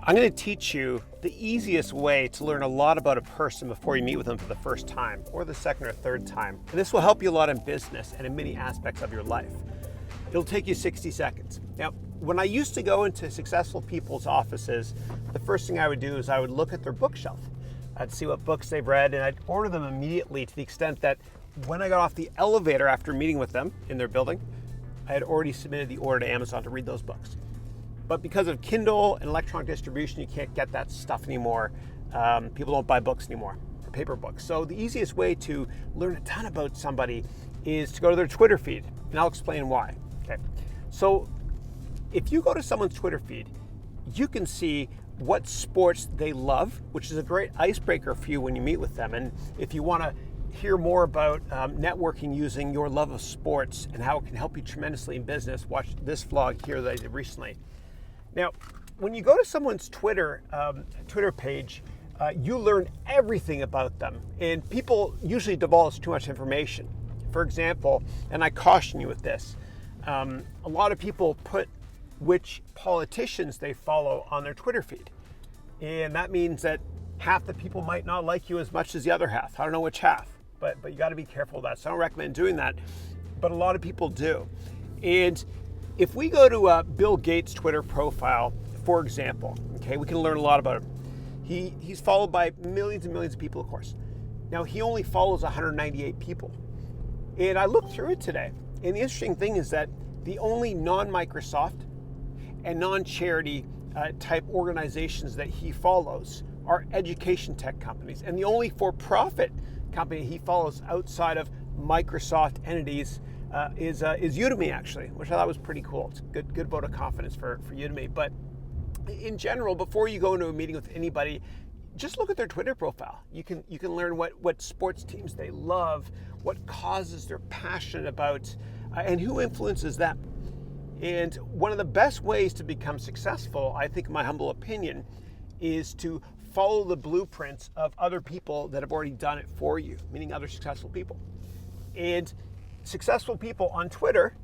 I'm going to teach you the easiest way to learn a lot about a person before you meet with them for the first time or the second or third time. And this will help you a lot in business and in many aspects of your life. It'll take you 60 seconds. Now, when I used to go into successful people's offices, the first thing I would do is I would look at their bookshelf. I'd see what books they've read, and I'd order them immediately, to the extent that when I got off the elevator after meeting with them in their building, I had already submitted the order to Amazon to read those books. But because of Kindle and electronic distribution, you can't get that stuff anymore. People don't buy books anymore, or paper books. So the easiest way to learn a ton about somebody is to go to their Twitter feed, and I'll explain why. Okay. So if you go to someone's Twitter feed, you can see what sports they love, which is a great icebreaker for you when you meet with them. And if you want to hear more about networking using your love of sports and how it can help you tremendously in business, watch this vlog here that I did recently. Now, when you go to someone's Twitter page, you learn everything about them, and people usually divulge too much information. For example, and I caution you with this, a lot of people put which politicians they follow on their Twitter feed, and that means that half the people might not like you as much as the other half. I don't know which half, but you got to be careful of that. So I don't recommend doing that, but a lot of people do. And if we go to Bill Gates' Twitter profile, for example, okay, we can learn a lot about him. He's followed by millions and millions of people, of course. Now, he only follows 198 people. And I looked through it today, and the interesting thing is that the only non-Microsoft and non-charity type organizations that he follows are education tech companies. And the only for-profit company he follows outside of Microsoft entities is Udemy, actually, which I thought was pretty cool. It's a good vote of confidence for Udemy. But in general, before you go into a meeting with anybody, just look at their Twitter profile. You can learn what sports teams they love, what causes they're passionate about, and who influences them. And one of the best ways to become successful, I think, in my humble opinion, is to follow the blueprints of other people that have already done it for you, meaning other successful people. And successful people on Twitter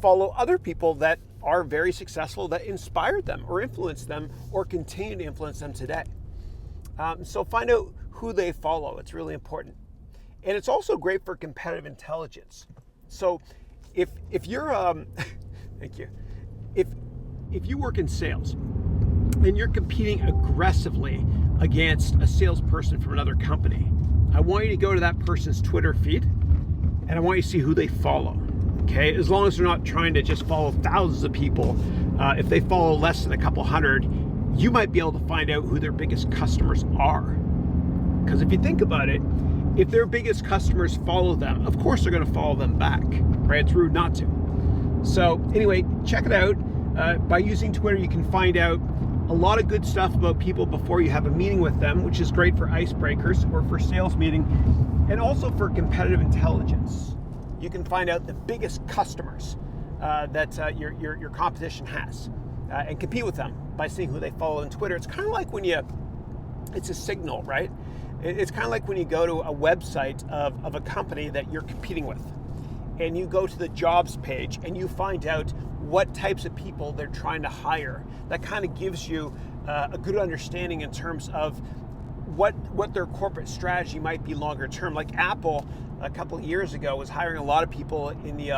follow other people that are very successful, that inspired them or influenced them or continue to influence them today. So find out who they follow. It's really important. And it's also great for competitive intelligence. So if you're, thank you. If you work in sales and you're competing aggressively against a salesperson from another company, I want you to go to that person's Twitter feed, and I want you to see who they follow, okay? As long as they're not trying to just follow thousands of people. If they follow less than a couple hundred, you might be able to find out who their biggest customers are. Because if you think about it, if their biggest customers follow them, of course they're gonna follow them back, right? It's rude not to. So anyway, check it out. By using Twitter, you can find out a lot of good stuff about people before you have a meeting with them, which is great for icebreakers or for sales meeting, and also for competitive intelligence. You can find out the biggest customers that your competition has and compete with them by seeing who they follow on Twitter. It's kind of like when it's a signal, right? It's kind of like when you go to a website of a company that you're competing with, and you go to the jobs page and you find out what types of people they're trying to hire. That kind of gives you a good understanding in terms of what their corporate strategy might be longer term. Like Apple a couple of years ago was hiring a lot of people in the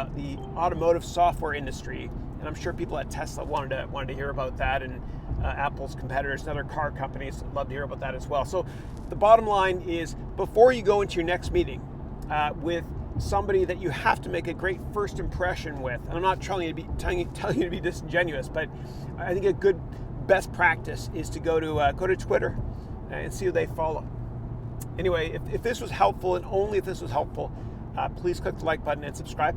automotive software industry, and I'm sure people at Tesla wanted to hear about that, and Apple's competitors and other car companies love to hear about that as well. So the bottom line is, before you go into your next meeting with somebody that you have to make a great first impression with, and I'm not telling you to be disingenuous, but I think a good best practice is to go to Twitter and see who they follow. Anyway, if this was helpful, and only if this was helpful, please click the like button and subscribe,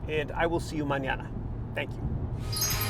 and I will see you mañana. Thank you.